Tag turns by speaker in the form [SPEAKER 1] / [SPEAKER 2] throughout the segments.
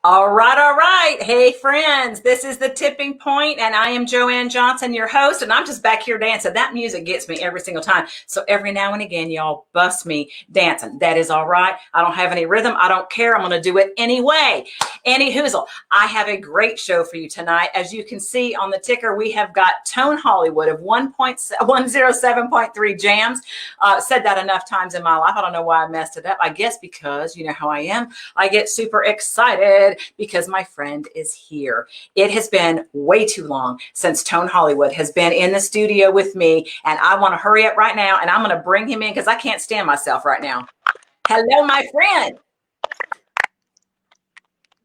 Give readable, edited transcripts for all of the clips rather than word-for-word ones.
[SPEAKER 1] All right, all right. Hey, friends, this is The Tipping Point, and I am JoAnn Johnson, your host, and I'm just back here dancing. That music gets me every single time. So every now and again, y'all bust me dancing. That is all right. I don't have any rhythm. I don't care. I'm going to do it anyway. Any hoozle. I have a great show for you tonight. As you can see on the ticker, we have got Tone Hollywood of 107.3 JAMZ. Said that enough times in my life. I don't know why I messed it up. I guess because you know how I am. I get super excited because my friend is here. It has been way too long since Tone Hollywood has been in the studio with me, and I want to hurry up right now, and I'm going to bring him in because I can't stand myself right now. Hello, my friend.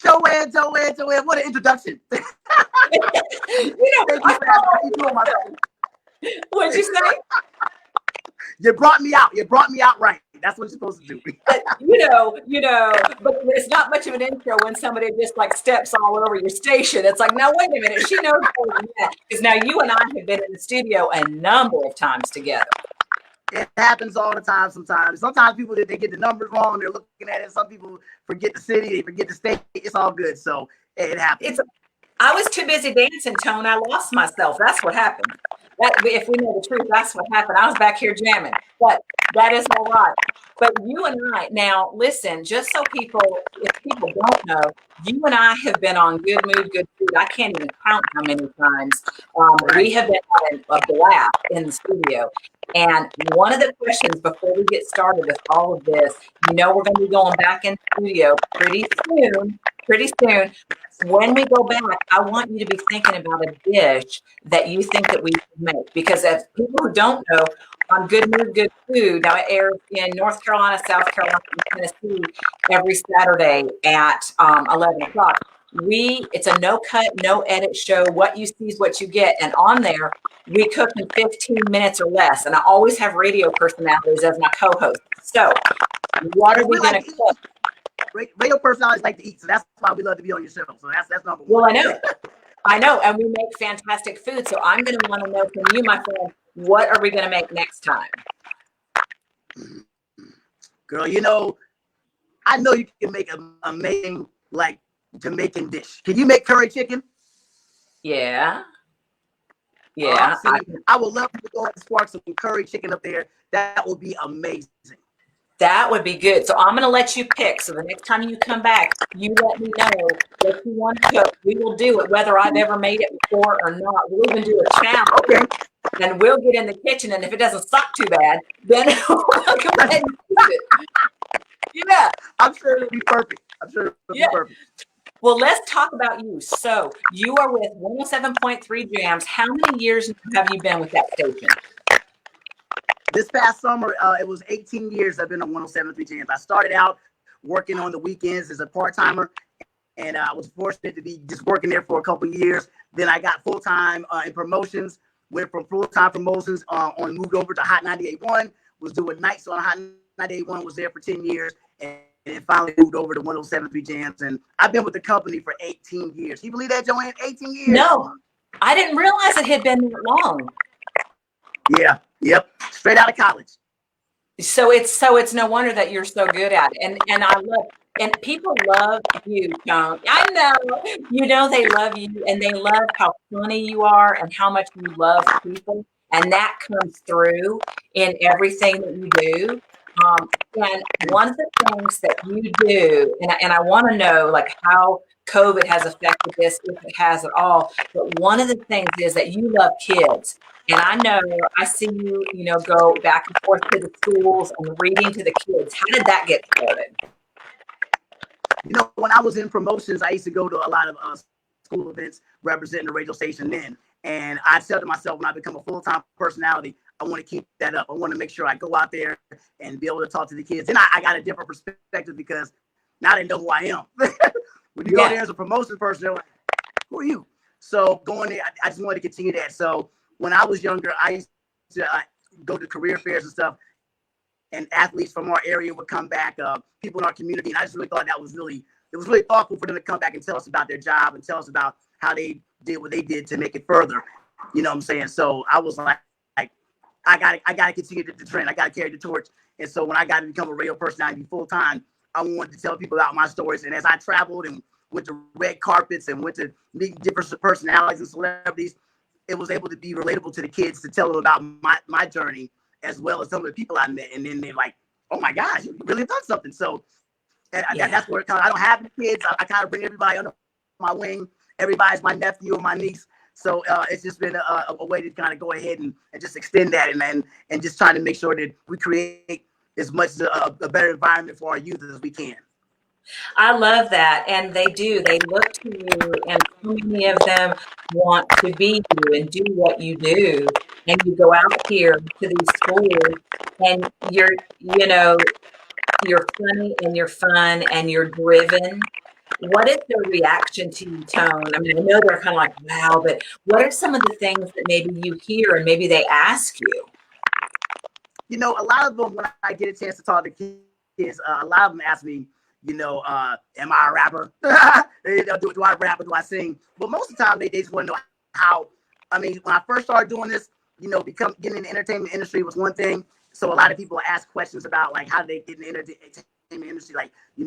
[SPEAKER 2] JoAnn, what an introduction.
[SPEAKER 1] Thank you, what'd you say?
[SPEAKER 2] You brought me out. You brought me out right. That's what you're supposed to do.
[SPEAKER 1] But it's not much of an intro when somebody just like steps all over your station. It's like, now, wait a minute. She knows more than that. Because now you and I have been in the studio a number of times together.
[SPEAKER 2] It happens all the time sometimes. Sometimes people, they get the numbers wrong. They're looking at it. Some people forget the city. They forget the state. It's all good. So it happens.
[SPEAKER 1] I was too busy dancing, Tone. I lost myself. That's what happened. If we know the truth, that's what happened. I was back here jamming, but that is all right. But you and I, now listen, just so if people don't know, you and I have been on Good Mood, Good Food. I can't even count how many times we have been having a blast in the studio. And one of the questions before we get started with all of this, we're going to be going back in the studio pretty soon. When we go back, I want you to be thinking about a dish that you think that we should make. Because as people who don't know, on Good Mood, Good Food, now it airs in North Carolina, South Carolina, and Tennessee every Saturday at 11 o'clock. It's a no cut, no edit show. What you see is what you get. And on there, we cook in 15 minutes or less. And I always have radio personalities as my co-host. So what are we going to cook?
[SPEAKER 2] Radio personalities like to eat, so that's why we love to be on your show. So that's number one.
[SPEAKER 1] Well, I know, and we make fantastic food. So I'm going to want to know from you, my friend, what are we going to make next time?
[SPEAKER 2] Girl, I know you can make an amazing Jamaican dish. Can you make curry chicken?
[SPEAKER 1] Yeah.
[SPEAKER 2] I would love to go and spark some curry chicken up there. That would be amazing.
[SPEAKER 1] That would be good. So I'm going to let you pick. So the next time you come back, you let me know what you want to cook. We will do it, whether I've ever made it before or not. We'll even do a challenge.
[SPEAKER 2] Okay.
[SPEAKER 1] And we'll get in the kitchen. And if it doesn't suck too bad, then we'll go ahead and use it. Yeah.
[SPEAKER 2] I'm sure it'll be perfect. Be perfect.
[SPEAKER 1] Well, let's talk about you. So you are with 107.3 JAMZ. How many years have you been with that station?
[SPEAKER 2] This past summer, it was 18 years I've been on 107.3 JAMZ. I started out working on the weekends as a part-timer, and I was fortunate to be just working there for a couple of years. Then I got full-time in promotions, went from full-time promotions moved over to Hot 98.1, was doing nights on Hot 98.1, was there for 10 years, and finally moved over to 107.3 JAMZ. And I've been with the company for 18 years. Can you believe that, JoAnn? 18 years?
[SPEAKER 1] No, I didn't realize it had been that long.
[SPEAKER 2] Yeah. Yep. Straight out of college.
[SPEAKER 1] So it's no wonder that you're so good at it. And I love, and people love you, Tone. I know, they love you, and they love how funny you are and how much you love people. And that comes through in everything that you do. And one of the things that you do, and I want to know like how COVID has affected this, if it has at all. But one of the things is that you love kids. And I know I see you, go back and forth to the schools and reading to the kids. How did that get started?
[SPEAKER 2] When I was in promotions, I used to go to a lot of school events representing the radio station then. And I said to myself, when I become a full-time personality, I want to keep that up. I want to make sure I go out there and be able to talk to the kids. And I got a different perspective because now they know who I am. When you go there as a promotion person, they're like, who are you? So going there, I just wanted to continue that. So when I was younger, I used to go to career fairs and stuff, and athletes from our area would come back, people in our community. And I just really thought it was really thoughtful for them to come back and tell us about their job and tell us about how they did what they did to make it further. You know what I'm saying? So I was like I gotta continue the trend. I gotta carry the torch. And so when I got to become a radio personality full time, I wanted to tell people about my stories. And as I traveled and went to red carpets and went to meet different personalities and celebrities, it was able to be relatable to the kids to tell them about my journey as well as some of the people I met. And then they're like, oh my gosh, you really done something. So that's where I don't have kids. I kind of bring everybody under my wing. Everybody's my nephew or my niece. So it's just been a way to kind of go ahead and just extend that and just trying to make sure that we create as much a better environment for our youth as we can.
[SPEAKER 1] I love that. And they do. They look to you, and so many of them want to be you and do what you do. And you go out here to these schools and you're funny and you're fun and you're driven. What is their reaction to you, Tone? I mean, I know they're kind of like, wow, but what are some of the things that maybe you hear and maybe they ask you?
[SPEAKER 2] A lot of them, when I get a chance to talk to kids, a lot of them ask me, am I a rapper? Do I rap or do I sing? But most of the time, they just want to know how. I mean, when I first started doing this, getting in the entertainment industry was one thing. So a lot of people ask questions about like how they get in the entertainment industry. Like, do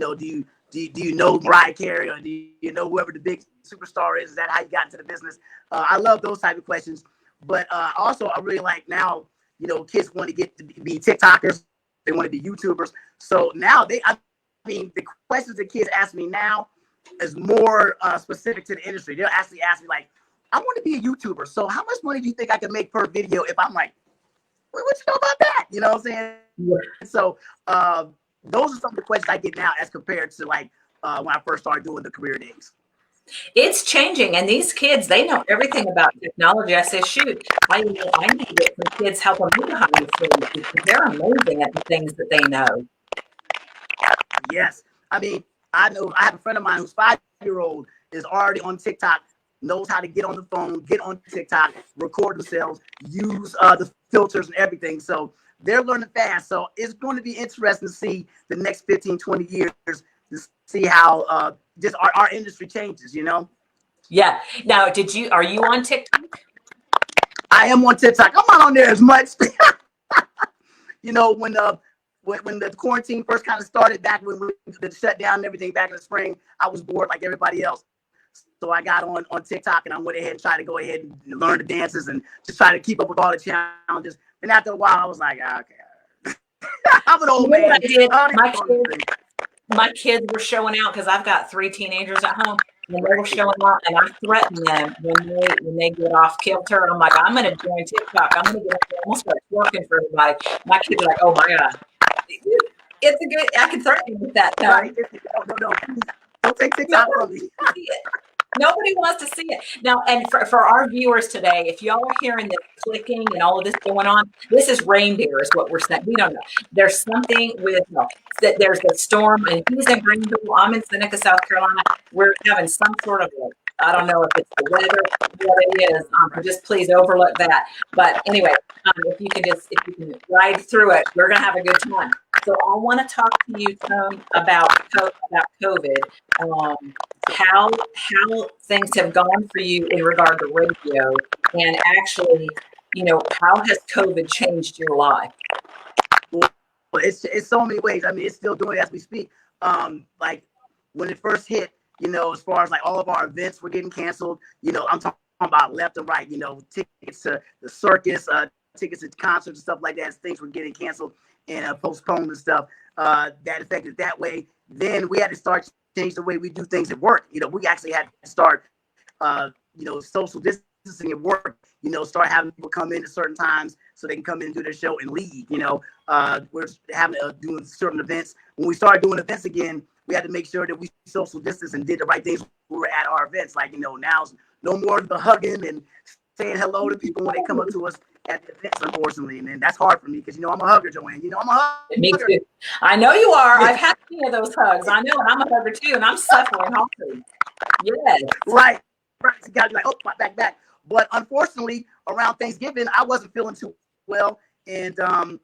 [SPEAKER 2] you know Mariah Carey, or do you know whoever the big superstar is? Is that how you got into the business? I love those type of questions. But also, I really like now, kids want to get to be TikTokers. They want to be YouTubers. So now the questions that kids ask me now is more specific to the industry. They'll actually ask me like, I want to be a YouTuber. So how much money do you think I can make per video? If I'm like, what you know about that? You know what I'm saying? Yeah. So those are some of the questions I get now as compared to like when I first started doing the career days.
[SPEAKER 1] It's changing, and these kids, they know everything about technology. I say, shoot, I need to get some kids helping me behind the scenes because they're amazing at the things that they know.
[SPEAKER 2] Yes. I mean, I have a friend of mine who's 5-year-old is already on TikTok, knows how to get on the phone, get on TikTok, record themselves, use the filters and everything. So they're learning fast. So it's going to be interesting to see the next 15, 20 years to see how just our industry changes,
[SPEAKER 1] Yeah. Now, are you on TikTok?
[SPEAKER 2] I am on TikTok. I'm not on there as much. When the quarantine first kind of started back when the shutdown and everything back in the spring, I was bored like everybody else. So I got on TikTok and I went ahead and tried to go ahead and learn the dances and just try to keep up with all the challenges. And after a while, I was like, okay, I'm an old man.
[SPEAKER 1] My kids were showing out because I've got 3 teenagers at home, and they were showing out, and I threatened them when they get off kilter. I'm like, I'm going to join TikTok. I'm going to get up there. I'm going to start working for everybody. My kids are like, oh my God. It's a good, I can threaten you with that.
[SPEAKER 2] Right. No. Don't take TikTok from me.
[SPEAKER 1] Nobody wants to see it. Now, and for our viewers today, if y'all are hearing this clicking and all of this going on, this is reindeer is what we're saying. We don't know. There's something that there's a storm, and he's in Greenville. I'm in Seneca, South Carolina. We're having some sort of I don't know if it's the weather, what it is. Just please overlook that. But anyway, if you can ride through it, we're going to have a good time. So I want to talk to you, Tone, about COVID. How things have gone for you in regard to radio, and actually, how has COVID changed your life?
[SPEAKER 2] Well, it's so many ways. I mean, it's still doing it as we speak. Like when it first hit, as far as like all of our events were getting canceled, I'm talking about left and right, tickets to the circus, tickets to concerts and stuff like that. Things were getting canceled and postponed and stuff. That affected that way. Then we had to start change the way we do things at work. We actually had to start, social distancing at work. Start having people come in at certain times so they can come in and do their show and leave. We're having doing certain events. When we started doing events again, we had to make sure that we social distance and did the right things when we were at our events. Like, now no more of the hugging and saying hello to people when they come up to us at the events, unfortunately. And that's hard for me because, I'm a hugger, JoAnn. I'm a hugger.
[SPEAKER 1] Me too. I know you are. Yeah. I've had many of those hugs. I know, and I'm a hugger too, and I'm suffering hard. Yes.
[SPEAKER 2] Right. You got to be like, oh, back. But unfortunately, around Thanksgiving, I wasn't feeling too well. And, I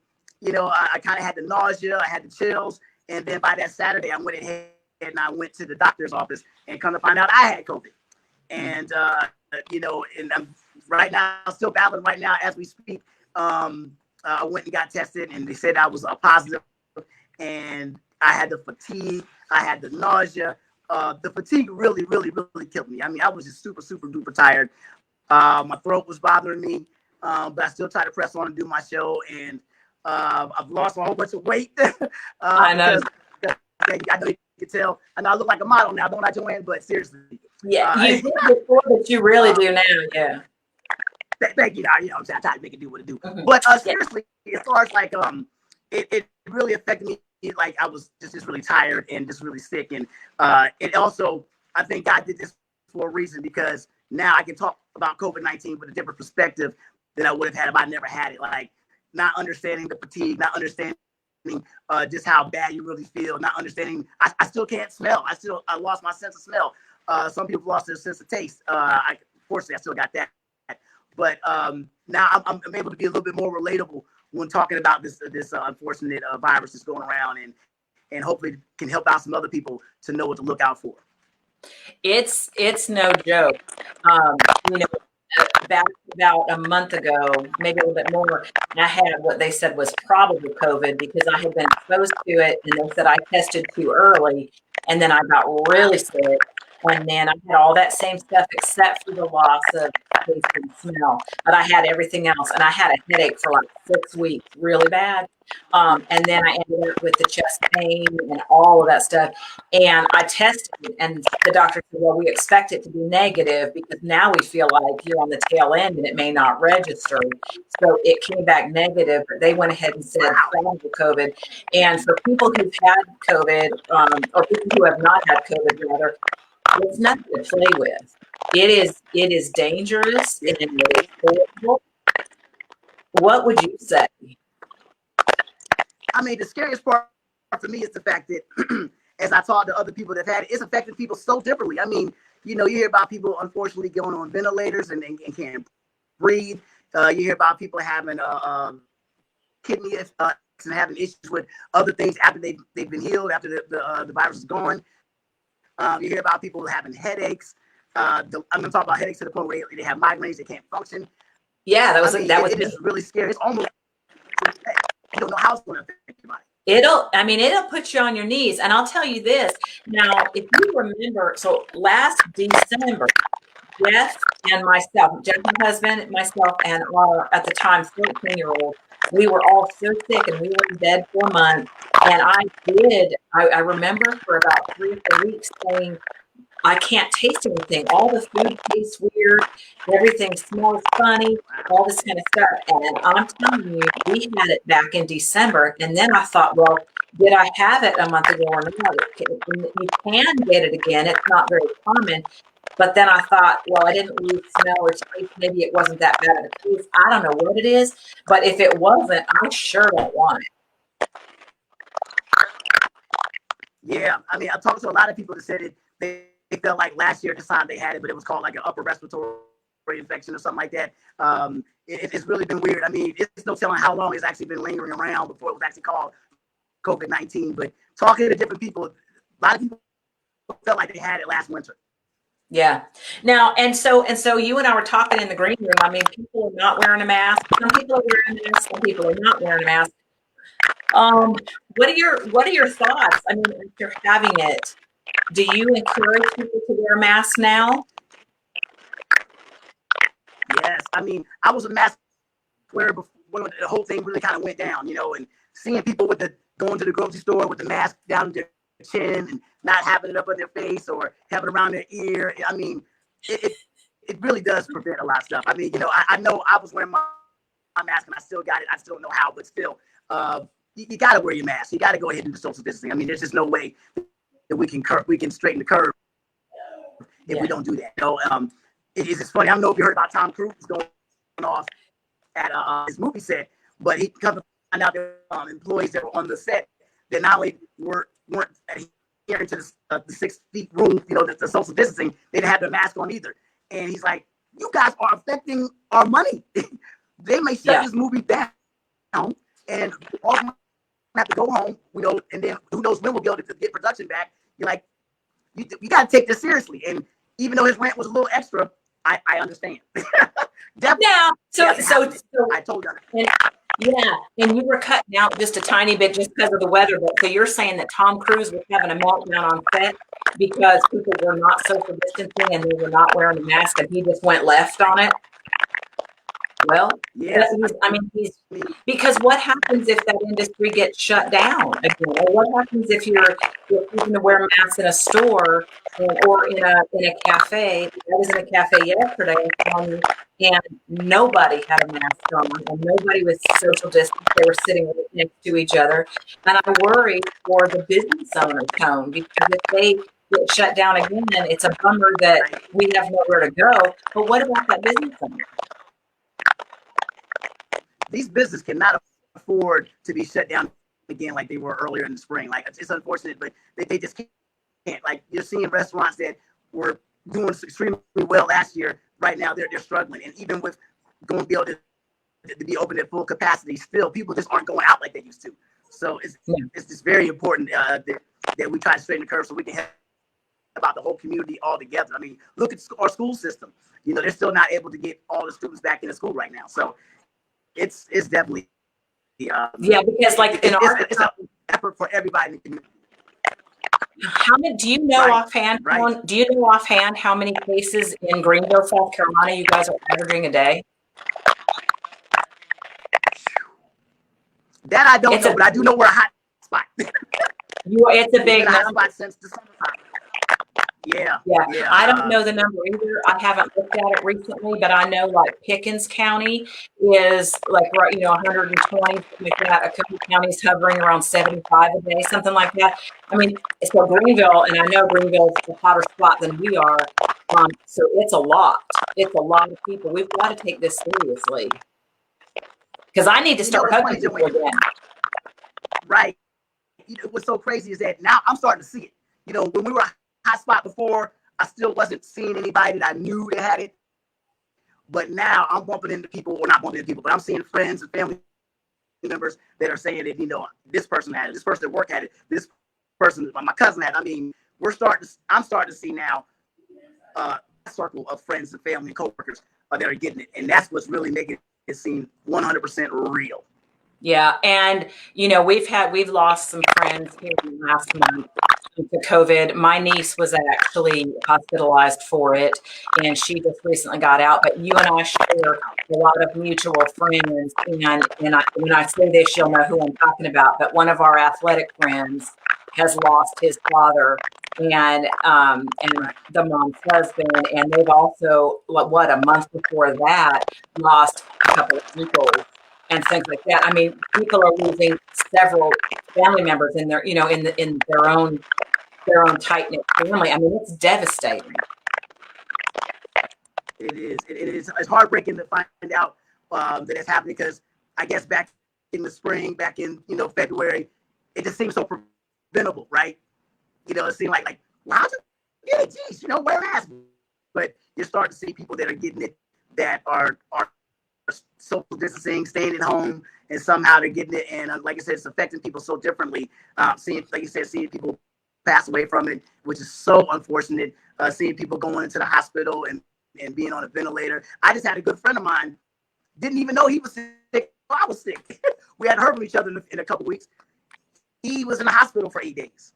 [SPEAKER 2] kind of had the nausea. I had the chills. And then by that Saturday, I went ahead and I went to the doctor's office and come to find out I had COVID. And, and I'm right now, still battling right now as we speak. I went and got tested and they said I was positive, and I had the fatigue. I had the nausea. the fatigue really killed me. I mean, I was just super duper tired. My throat was bothering me, but I still tried to press on and do my show. And I've lost a whole bunch of weight
[SPEAKER 1] I know.
[SPEAKER 2] because I know you can tell. I know I look like a model now, don't I, JoAnn? But seriously,
[SPEAKER 1] Yeah, you did before, but you really do now. Yeah.
[SPEAKER 2] thank you. You know, I'm trying to make it do what it do.
[SPEAKER 1] Mm-hmm.
[SPEAKER 2] But seriously, as far as like it really affected me. Like I was just really tired and just really sick, and it also, I think God did this for a reason, because now I can talk about COVID-19 with a different perspective than I would have had if I never had it. Like not understanding the fatigue, not understanding just how bad you really feel, not understanding. I still can't smell. I lost my sense of smell. Some people lost their sense of taste. Fortunately, I still got that. But now I'm able to be a little bit more relatable when talking about this unfortunate virus that's going around, and hopefully can help out some other people to know what to look out for.
[SPEAKER 1] It's no joke. You know, back about a month ago, maybe a little bit more, I had what they said was probably COVID because I had been exposed to it, and they said I tested too early, and then I got really sick, and then I had all that same stuff except for the loss of taste and smell, but I had everything else, and I had a headache for like 6 weeks, really bad. And then I ended up with the chest pain and all of that stuff. And I tested, and the doctor said, well, we expect it to be negative because now we feel like you're on the tail end and it may not register. So it came back negative, but they went ahead and said probable COVID. And for people who've had COVID, or people who have not had COVID, rather, it's nothing to play with. It is dangerous and it is horrible. What would you say?
[SPEAKER 2] I mean, the scariest part for me is the fact that as I talk to other people that have had it, it's affected people so differently. I mean, you know, you hear about people unfortunately going on ventilators and can't breathe. You hear about people having kidney and having issues with other things after they've been healed, after the virus is gone. You hear about people having headaches. I'm going to talk about headaches to the point where they have migraines, they can't function.
[SPEAKER 1] Yeah, that was
[SPEAKER 2] it is really scary. It's almost, you don't know how it's going to affect your body.
[SPEAKER 1] It'll put you on your knees. And I'll tell you this. Now, if you remember, so last December, Jeff and myself, Jeff, my husband, myself, and our, at the time, 14-year-old, we were all so sick and we were in bed for a month. And I remember for about 3 or 4 weeks saying, I can't taste anything. All the food tastes weird. Everything smells funny, all this kind of stuff. And I'm telling you, we had it back in December. And then I thought, well, did I have it a month ago or not? You can get it again. It's not very common. But then I thought, well, I didn't lose smell or taste. Maybe it wasn't that bad of a taste. I don't know what it is. But if it wasn't, I sure don't want it.
[SPEAKER 2] Yeah. I mean, I talked to a lot of people that said they felt like last year at this time they had it, but it was called like an upper respiratory infection or something like that. It's really been weird. I mean, it's no telling how long it's actually been lingering around before it was actually called COVID-19. But talking to different people, a lot of people felt like they had it last winter.
[SPEAKER 1] Yeah. Now, and so you and I were talking in the green room. I mean, people are not wearing a mask. Some people are wearing a mask. Some people are not wearing a mask. What are your thoughts? I mean, if you're having it, do you encourage people to wear masks now?
[SPEAKER 2] Yes. I mean, I was a mask wearer before when the whole thing really kind of went down, you know, and seeing people going to the grocery store with the mask down their chin and not having it up on their face or having it around their ear. I mean, it really does prevent a lot of stuff. I mean, you know, I know I was wearing my mask and I still got it. I still don't know how, but still, you got to wear your mask. You got to go ahead and do social distancing. I mean, there's just no way that we can straighten the curve if we don't do that. You know, it's funny. I don't know if you heard about Tom Cruise going off at his movie set, but he comes to find out that employees that were on the set that not only weren't adhering to the 6 feet rule, you know, the social distancing, they didn't have their mask on either. And he's like, "You guys are affecting our money. They may shut this movie down, and all of them have to go home. You know, and then who knows when we'll be able to get production back." You're like, you got to take this seriously. And even though his rant was a little extra, I understand.
[SPEAKER 1] Now, so
[SPEAKER 2] I told you.
[SPEAKER 1] Yeah, and you were cutting out just a tiny bit just because of the weather. But so you're saying that Tom Cruise was having a meltdown on set because people were not social distancing and they were not wearing a mask, and he just went left on it. Well,
[SPEAKER 2] Yes,
[SPEAKER 1] I mean, he's
[SPEAKER 2] I mean,
[SPEAKER 1] because what happens if that industry gets shut down again? Or what happens if you're having to wear masks in a store or in a cafe? I was in a cafe yesterday, and nobody had a mask on, and nobody was social distance. They were sitting right next to each other, and I worry for the business owner, Tone, because if they get shut down again, it's a bummer that
[SPEAKER 2] right.
[SPEAKER 1] we have nowhere to go. But what about that business owner?
[SPEAKER 2] These businesses cannot afford to be shut down again like they were earlier in the spring. Like it's unfortunate, but they just can't. Like you're seeing restaurants that were doing extremely well last year. Right now, they're struggling, and even with going to be able to be open at full capacity, still people just aren't going out like they used to. So it's just very important that we try to straighten the curve so we can help about the whole community all together. I mean, look at our school system. You know, they're still not able to get all the students back into school right now. So it's definitely
[SPEAKER 1] Yeah, because like in our
[SPEAKER 2] it's an effort for everybody in the community.
[SPEAKER 1] how many do you know
[SPEAKER 2] Right,
[SPEAKER 1] offhand?
[SPEAKER 2] right.
[SPEAKER 1] Do you know offhand how many cases in Greenville, South Carolina, you guys are averaging a day?
[SPEAKER 2] That I don't
[SPEAKER 1] It's
[SPEAKER 2] know,
[SPEAKER 1] a
[SPEAKER 2] but I do know we're a hot spot.
[SPEAKER 1] it's a
[SPEAKER 2] It's been
[SPEAKER 1] big
[SPEAKER 2] a hot
[SPEAKER 1] number.
[SPEAKER 2] spot since the summertime. Yeah,
[SPEAKER 1] Yeah,
[SPEAKER 2] yeah.
[SPEAKER 1] I don't know the number either. I haven't looked at it recently, but I know like Pickens County is like right, 120, something like that. A couple of counties hovering around 75 a day, something like that. I mean, so Greenville, and I know Greenville's a hotter spot than we are. So it's a lot. It's a lot of people. We've got to take this seriously because I need to
[SPEAKER 2] You know
[SPEAKER 1] start
[SPEAKER 2] what's
[SPEAKER 1] hugging
[SPEAKER 2] funny,
[SPEAKER 1] people
[SPEAKER 2] JoAnn?
[SPEAKER 1] again.
[SPEAKER 2] Right. You know, what's so crazy is that now I'm starting to see it. You know, when we were a hot spot before, I still wasn't seeing anybody that I knew that had it. But now I'm bumping into people, or not bumping into people, but I'm seeing friends and family members that are saying that, this person had it, this person at work had it, this person, my cousin had it. I mean, I'm starting to see now a circle of friends and family and coworkers that are getting it. And that's what's really making it seem 100% real.
[SPEAKER 1] Yeah, and we've lost some friends here in the last month to COVID. My niece was actually hospitalized for it, and she just recently got out. But you and I share a lot of mutual friends, and when I say this, you'll know who I'm talking about. But one of our athletic friends has lost his father, and the mom's husband, and they've also what a month before that lost a couple of uncles and things like that. I mean, people are losing several family members in their, in their own tight knit family. I mean, it's devastating.
[SPEAKER 2] It is. It is. It's heartbreaking to find out that it's happening because I guess back in the spring, back in February, it just seemed so preventable, right? It seemed like wow, you get it, geez, wear a mask. But you're starting to see people that are getting it that are social distancing, staying at home, and somehow they're getting it. And like I said, it's affecting people so differently. Seeing people pass away from it, which is so unfortunate. Seeing people going into the hospital and being on a ventilator. I just had a good friend of mine, didn't even know he was sick. I was sick. We hadn't heard from each other in a couple of weeks. He was in the hospital for 8 days.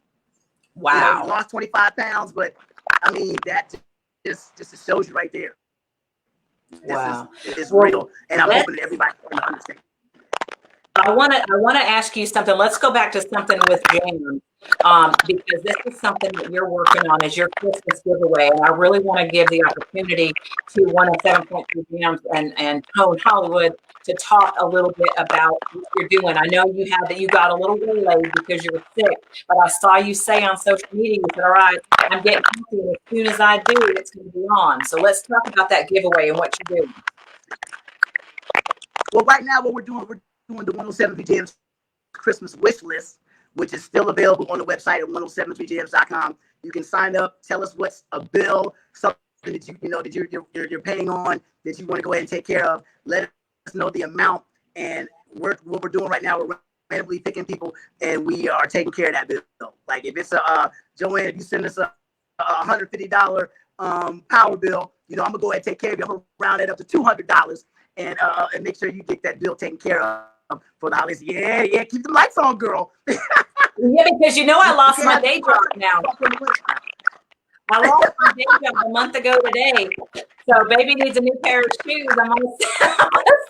[SPEAKER 1] Wow.
[SPEAKER 2] He lost 25 pounds, but I mean, that just shows you right there.
[SPEAKER 1] Wow.
[SPEAKER 2] It's real, and I'm hoping that everybody can understand.
[SPEAKER 1] I want to ask you something. Let's go back to something with JAMZ, because this is something that you're working on as your Christmas giveaway, and I really want to give the opportunity to 107.2 JAMZ and Tone Hollywood to talk a little bit about what you're doing. I know you got a little waylaid because you were sick, but I saw you say on social media, you said, "All right, I'm getting healthy, and as soon as I do, it's going to be on." So let's talk about that giveaway and what you're doing.
[SPEAKER 2] Well, right now, what we're doing the 107 JAMZ Christmas wish list, which is still available on the website at 107jams.com. You can sign up, tell us what's a bill, something that that you're paying on that you want to go ahead and take care of. Let us know the amount, and what we're doing right now, we're randomly picking people, and we are taking care of that bill. Like if it's JoAnn, if you send us a $150 power bill, I'm gonna go ahead and take care of you. I'm gonna round it up to $200 and make sure you get that bill taken care of. for the holidays. Yeah, keep the lights on, girl.
[SPEAKER 1] Yeah, because I lost my day job now. I lost my day job a month ago today. So baby needs a new pair of shoes. I'm gonna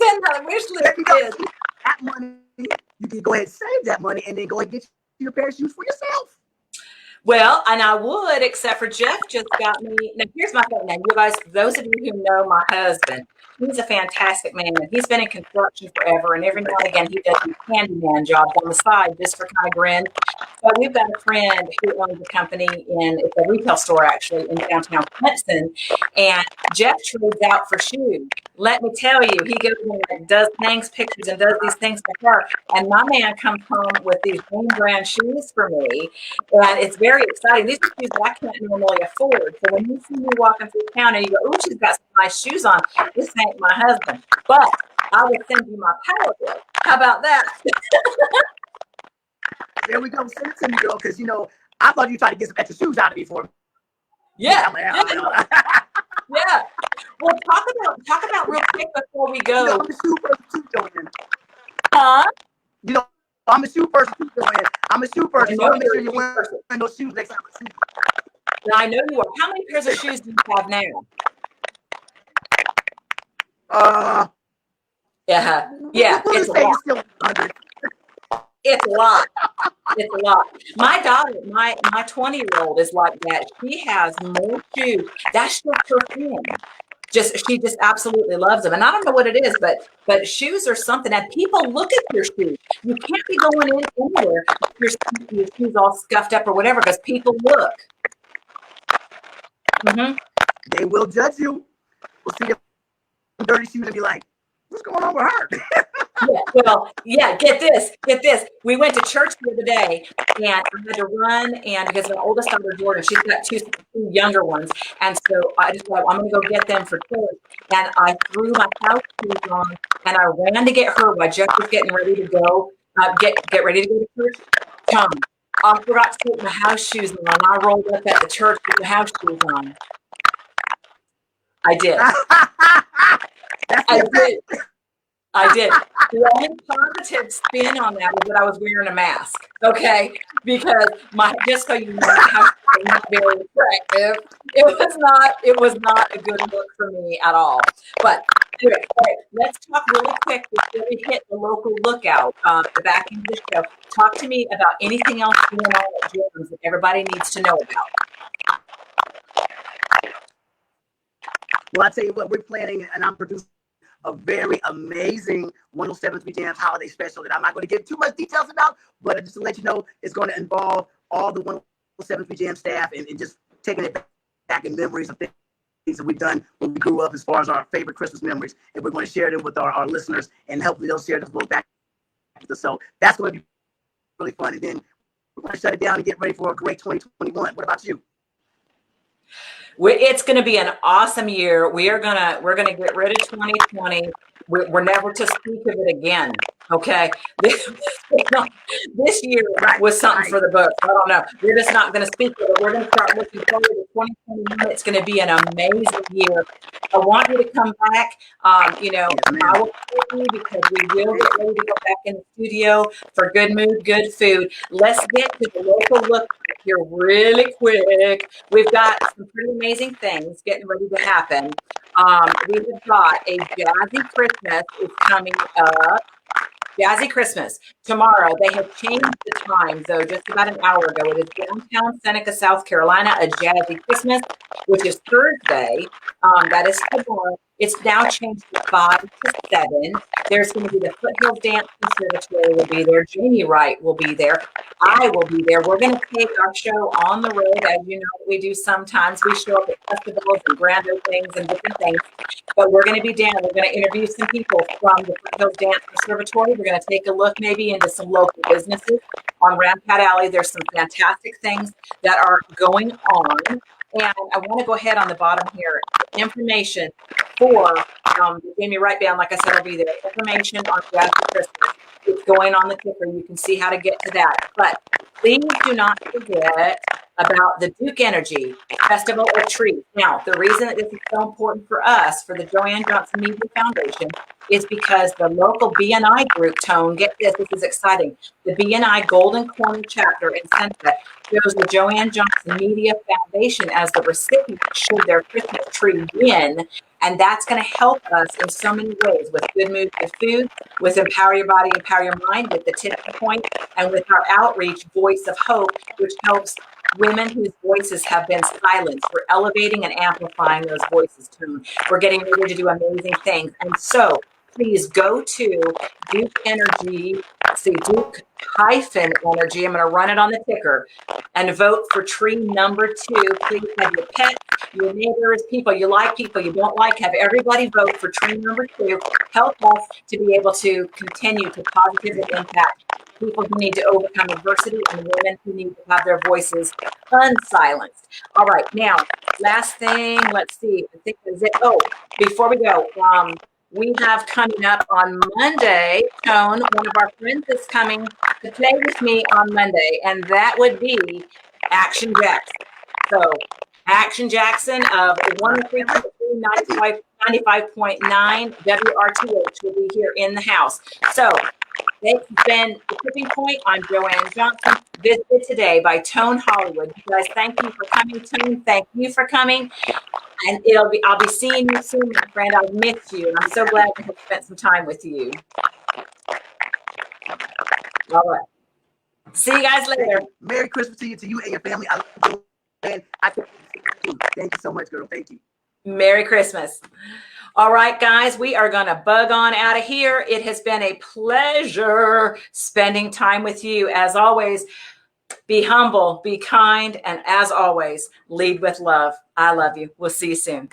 [SPEAKER 1] send her a wish list.
[SPEAKER 2] That money, you can go ahead and save that money and then go ahead and get your pair of shoes for yourself.
[SPEAKER 1] Well, and I would, except for Jeff just got me. Now, here's my thing. Now, you guys, those of you who know my husband, he's a fantastic man. And he's been in construction forever. And every now and again, he does these handyman jobs on the side just for kind of grin. But we've got a friend who owns a company it's a retail store actually in downtown Clemson. And Jeff trades out for shoes. Let me tell you, he goes and hangs pictures and does these things for her. And my man comes home with these name brand shoes for me. And it's very exciting. These are shoes that I can't normally afford. So when you see me walking through town and you go, oh, she's got some nice shoes on, this ain't my husband. But I will send you my power bill. How about that?
[SPEAKER 2] There we go. Send it to me, girl, because, I thought you tried to get some extra shoes out of me for me.
[SPEAKER 1] Yeah. Yeah. Well, talk about real quick before we go.
[SPEAKER 2] I'm a shoe person too, JoAnn.
[SPEAKER 1] Huh?
[SPEAKER 2] I'm a shoe person too, JoAnn. I'm a shoe person. So I want to make sure you're wearing those shoes next time I see you.
[SPEAKER 1] I know you are. How many pairs of shoes do you have now? Yeah. It's a lot. It's a lot. It's a lot. My daughter, my 20-year-old is like that. She has more shoes. That's just her thing. She just absolutely loves them. And I don't know what it is, but shoes are something. And people look at your shoes. You can't be going in anywhere with your shoes all scuffed up or whatever because people look. Mm-hmm.
[SPEAKER 2] They will judge you. We'll see the dirty shoes and be like, what's going on with her?
[SPEAKER 1] Get this. We went to church the other day and I had to run and because my oldest daughter, Jordan, she's got two younger ones. And so I just thought, I'm going to go get them for church. And I threw my house shoes on and I ran to get her while Jeff was getting ready to go, get ready to go to church. I forgot to put my house shoes on and I rolled up at the church with the house shoes on. I did. I did. The only positive spin on that was that I was wearing a mask. Okay, because just so you know, my house was not very attractive. It was not a good look for me at all. But anyway, let's talk really quick before we hit the local lookout. The back end of the show. Talk to me about anything else going on at JAMZ that everybody needs to know about.
[SPEAKER 2] Well, I tell you what, we're planning, and I'm producing a very amazing 107th JAMZ holiday special that I'm not going to give too much details about, but just to let you know, it's going to involve all the 107th JAMZ staff and just taking it back in memories of things that we've done when we grew up as far as our favorite Christmas memories. And we're going to share them with our listeners, and hopefully they'll share this book back with us. So that's going to be really fun. And then we're going to shut it down and get ready for a great 2021. What about you?
[SPEAKER 1] It's going to be an awesome year. We're gonna get rid of 2020. We're never to speak of it again. Okay, this year was something for the books. I don't know. We're just not going to speak of it. We're going to start looking forward to 2021. It's going to be an amazing year. I want you to come back. I will call you because we will get ready to go back in the studio for good mood, good food. Let's get to the local look here really quick. We've got some pretty amazing things getting ready to happen. We have got a Jazzy Christmas is coming up. Jazzy Christmas tomorrow. They have changed the time, though, just about an hour ago. It is downtown Seneca, South Carolina, a Jazzy Christmas, which is Thursday. That is tomorrow. It's now changed to 5 to 7. There's going to be the Foothills Dance Conservatory will be there. Jamie Wright will be there. I will be there. We're going to take our show on the road, as you know we do sometimes. We show up at festivals and grand openings and different things. But we're going to be down. We're going to interview some people from the Foothills Dance Conservatory. We're going to take a look maybe into some local businesses on Rampat Alley. There's some fantastic things that are going on. And I want to go ahead on the bottom here. Information for the Jamie Wright Band, like I said, will be there. Information on Jazzy Christmas. It's going on the ticker. You can see how to get to that. But please do not forget about the Duke Energy Festival of Trees. Now, the reason that this is so important for us, for the JoAnn Johnson Media Foundation, is because the local BNI group, Tone, get this is exciting. The BNI Golden Corner chapter in Seneca shows the JoAnn Johnson Media Foundation as the recipient should their Christmas tree win. And that's going to help us in so many ways, with Good Mood, Good Food, with Empower Your Body, Empower Your Mind, with the tipping point, and with our outreach, Voice of Hope, which helps women whose voices have been silenced. We're elevating and amplifying those voices too. We're getting ready to do amazing things. And so please go to Duke Energy, Duke-Energy. I'm going to run it on the ticker and vote for tree number 2. Please have your pets, your neighbors, people you like, people you don't like, have everybody vote for tree number 2. Help us to be able to continue to positively impact people who need to overcome adversity and women who need to have their voices unsilenced. All right, now, last thing, let's see. I think that's it. Oh, before we go, we have coming up on Monday, Tone, one of our friends is coming to play with me on Monday, and that would be Action Jackson. So, Action Jackson of 95.9 WRTH will be here in the house. So, it's been The Tipping Point. I'm JoAnn Johnson, visited today by Tone Hollywood. You guys, thank you for coming, Tone. Thank you for coming. And I'll be seeing you soon, my friend. I've missed you, and I'm so glad to have spent some time with you. All right. See you guys later.
[SPEAKER 2] Merry Christmas to you and your family. I love you. And thank you so much, girl. Thank you.
[SPEAKER 1] Merry Christmas. All right, guys, we are going to bug on out of here. It has been a pleasure spending time with you. As always, be humble, be kind, and as always, lead with love. I love you. We'll see you soon.